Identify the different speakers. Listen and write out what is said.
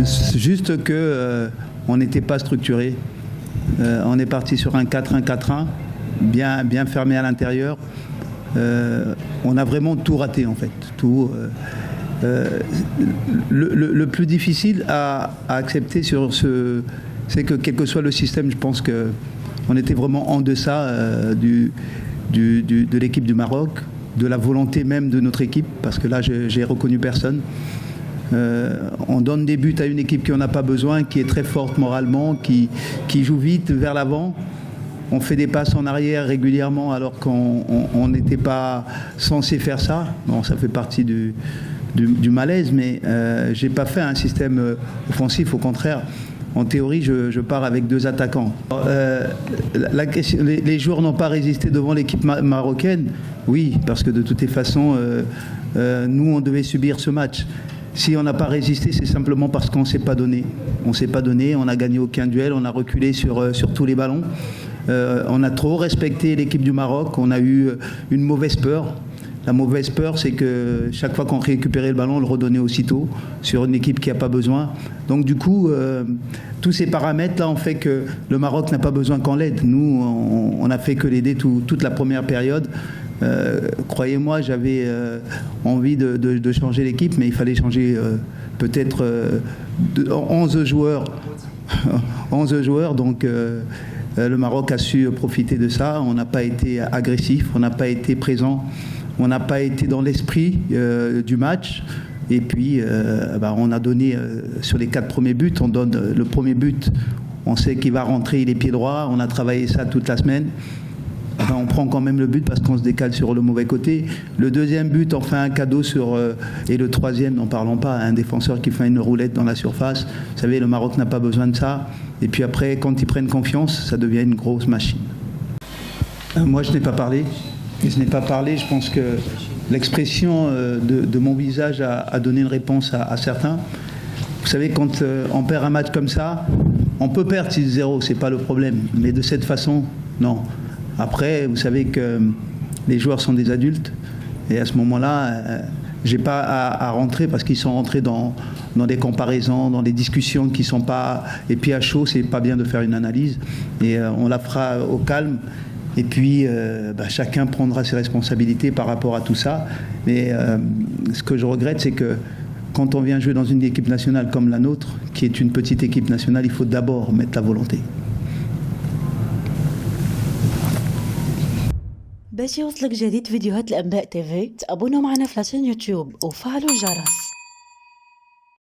Speaker 1: C'est juste que on n'était pas structuré. On est parti sur un 4-1-4-1, bien fermé à l'intérieur. On a vraiment tout raté en fait. Tout. Le plus difficile à accepter c'est que quel que soit le système, je pense qu'on était vraiment en deçà de l'équipe du Maroc, de la volonté même de notre équipe, parce que là, j'ai reconnu personne. On donne des buts à une équipe qui n'en a pas besoin, qui est très forte moralement, qui joue vite vers l'avant. On fait des passes en arrière régulièrement alors qu'on n'était pas censé faire ça. Bon, ça fait partie du malaise, mais j'ai pas fait un système offensif, au contraire. En théorie, je pars avec 2 attaquants. Les joueurs n'ont pas résisté devant l'équipe marocaine. Oui, parce que de toutes les façons, nous, on devait subir ce match. Si on n'a pas résisté, c'est simplement parce qu'on ne s'est pas donné. On ne s'est pas donné, on n'a gagné aucun duel, on a reculé sur tous les ballons. On a trop respecté l'équipe du Maroc, on a eu une mauvaise peur. La mauvaise peur, c'est que chaque fois qu'on récupérait le ballon, on le redonnait aussitôt sur une équipe qui n'a pas besoin. Donc du coup, tous ces paramètres-là ont fait que le Maroc n'a pas besoin qu'on l'aide. Nous, on n'a fait que l'aider toute la première période. Croyez-moi, j'avais envie de changer l'équipe, mais il fallait changer peut-être 11 joueurs. 11 joueurs, donc le Maroc a su profiter de ça. On n'a pas été agressif, on n'a pas été présent. On n'a pas été dans l'esprit du match. Et puis, on a donné, sur les 4 premiers buts, on donne le premier but, on sait qu'il va rentrer, il est pied droit, on a travaillé ça toute la semaine. On prend quand même le but parce qu'on se décale sur le mauvais côté. Le deuxième but, on fait un cadeau et le troisième, n'en parlons pas, un défenseur qui fait une roulette dans la surface. Vous savez, le Maroc n'a pas besoin de ça. Et puis après, quand ils prennent confiance, ça devient une grosse machine. Moi, je n'ai pas parlé. Je pense que l'expression de mon visage a donné une réponse à certains. Vous savez, quand on perd un match comme ça, on peut perdre 6-0, c'est pas le problème. Mais de cette façon, non. Après, vous savez que les joueurs sont des adultes. Et à ce moment-là, j'ai pas à rentrer parce qu'ils sont rentrés dans des comparaisons, dans des discussions qui sont pas... Et puis à chaud, c'est pas bien de faire une analyse. Et on la fera au calme. Et puis, chacun prendra ses responsabilités par rapport à tout ça. Mais ce que je regrette, c'est que quand on vient jouer dans une équipe nationale comme la nôtre, qui est une petite équipe nationale, il faut d'abord mettre la volonté.
Speaker 2: باش يوصلك جديد فيديوهات الأنباء تيفي تابونوا معنا في لاشين يوتيوب وفعلوا الجرس.